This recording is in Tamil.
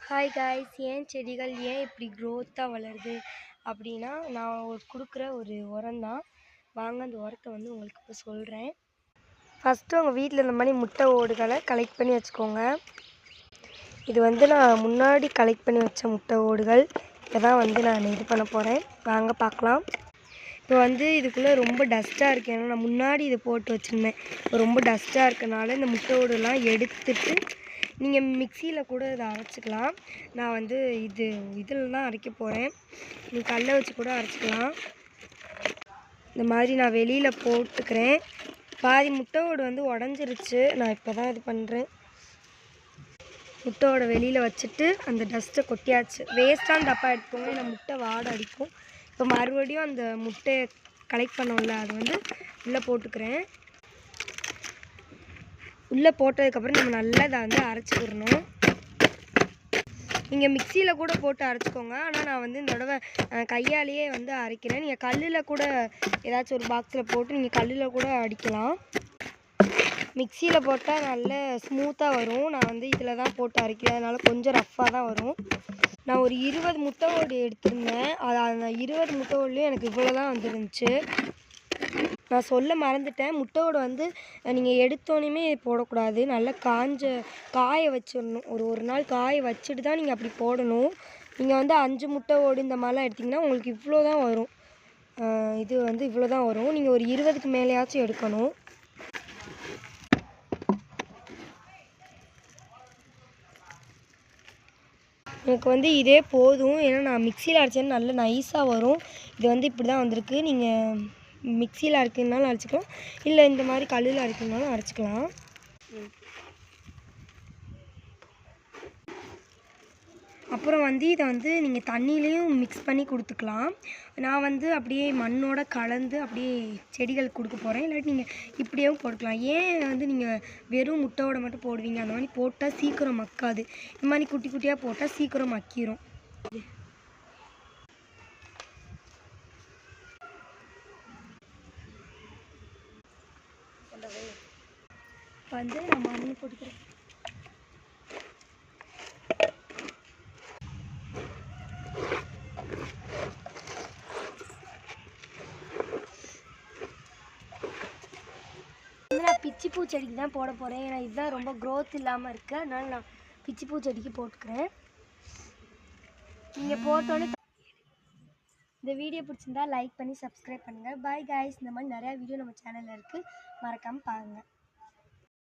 ஹாய் காய்ஸ், ஏன் செடிகள் ஏன் இப்படி க்ரோத்தாக வளருது அப்படின்னா நான் கொடுக்குற ஒரு உரம் தான். வாங்க அந்த உரத்தை உங்களுக்கு இப்போ சொல்கிறேன். ஃபஸ்ட்டு உங்கள் வீட்டில் இந்த மாதிரி முட்டை ஓடுகளை கலெக்ட் பண்ணி வச்சுக்கோங்க. இது நான் முன்னாடி கலெக்ட் பண்ணி வச்ச முட்டை ஓடுகள். இதை தான் நான் இது பண்ண போகிறேன். வாங்க பார்க்கலாம். இப்போ இதுக்குள்ளே ரொம்ப டஸ்ட்டாக இருக்குது. ஏன்னா நான் முன்னாடி இது போட்டு வச்சுருந்தேன். இப்போ ரொம்ப டஸ்ட்டாக இருக்கனால இந்த முட்டை ஓடுலாம் எடுத்துட்டு நீங்கள் மிக்சியில் கூட இதை அரைச்சிக்கலாம். நான் இதில் தான் அரைக்க போகிறேன். நீங்கள் கல்லை வச்சு கூட அரைச்சிக்கலாம். இந்த மாதிரி நான் வெளியில் போட்டுக்கிறேன். பாதி முட்டை ஓடு உடஞ்சிருச்சு. நான் இப்போ தான் இது பண்ணுறேன். முட்டையோட வெளியில் வச்சுட்டு அந்த டஸ்ட்டை கொட்டியாச்சு. வேஸ்ட்டான டப்பா எடுத்துக்கோங்க, ஏன்னா முட்டை வாடை அடிக்கும். இப்போ மறுபடியும் அந்த முட்டையை கலெக்ட் பண்ணோம்ல, அது உள்ளே போட்டுக்கிறேன். உள்ளே போட்டதுக்கப்புறம் நம்ம நல்லா இதை அரைச்சிக்கிறணும். நீங்கள் மிக்சியில் கூட போட்டு அரைச்சிக்கோங்க. ஆனால் நான் இந்த தடவை கையாலேயே அரைக்கிறேன். நீங்கள் கல்லில் கூட ஏதாச்சும் ஒரு பாக்ஸில் போட்டு நீங்கள் கல்லில் கூட அடிக்கலாம். மிக்சியில் போட்டால் நல்ல ஸ்மூத்தாக வரும். நான் இதில் தான் போட்டு அரைக்கிறேன். அதனால் கொஞ்சம் ரஃப்பாக தான் வரும். நான் ஒரு 20 முட்டை ஓடு எடுத்திருந்தேன். அந்த 20 முட்டை ஓடுலேயும் எனக்கு இவ்வளோ தான் வந்துருந்துச்சு. நான் சொல்ல மறந்துட்டேன். முட்டையோடு நீங்கள் எடுத்தோன்னே போடக்கூடாது. நல்லா காய வச்சிடணும். ஒரு நாள் காய வச்சுட்டு தான் நீங்கள் அப்படி போடணும். நீங்கள் 5 முட்டை ஓடு இந்த மாதிரிலாம் எடுத்திங்கன்னா உங்களுக்கு இவ்வளோ தான் வரும். இது இவ்வளோ தான் வரும். நீங்கள் ஒரு 20க்கு மேலேயாச்சும் எடுக்கணும். எனக்கு இதே போதும். ஏன்னா நான் மிக்சியில் அரைச்சேன்னு நல்ல நைஸாக வரும். இது இப்படி தான் வந்திருக்கு. நீங்கள் மிக்சியில் அரைக்கிறதுனாலும் அரைச்சிக்கலாம், இல்லை இந்த மாதிரி கல்லில் அரைக்கிறதுனாலும் அரைச்சிக்கலாம். அப்புறம் இதை நீங்கள் தண்ணியிலையும் மிக்ஸ் பண்ணி கொடுத்துக்கலாம். நான் அப்படியே மண்ணோட கலந்து அப்படியே செடிகளுக்கு கொடுக்க போகிறேன். இல்லாட்டி நீங்கள் இப்படியும் போட்டுக்கலாம். ஏன் நீங்கள் வெறும் முட்டையோட மட்டும் போடுவீங்க? அந்த மாதிரி போட்டால் சீக்கிரம் மக்காது. இந்த மாதிரி குட்டி குட்டியாக போட்டால் சீக்கிரம் மக்கிரும். நான் மண்ணு போட்டுக்கிறேன். நான் பிச்சிப்பூ செடிக்கு தான் போட போகிறேன். ஏன்னா இதுதான் ரொம்ப க்ரோத் இல்லாமல் இருக்குது. அதனால் நான் பிச்சிப்பூ செடிக்கு போட்டுக்கிறேன். நீங்கள் போட்டோன்னே இந்த வீடியோ பிடிச்சிருந்தா லைக் பண்ணி சப்ஸ்கிரைப் பண்ணுங்கள். Bye guys. இந்த மாதிரி நிறையா வீடியோ நம்ம சேனலில் இருக்குது, மறக்காமல் பாருங்கள்.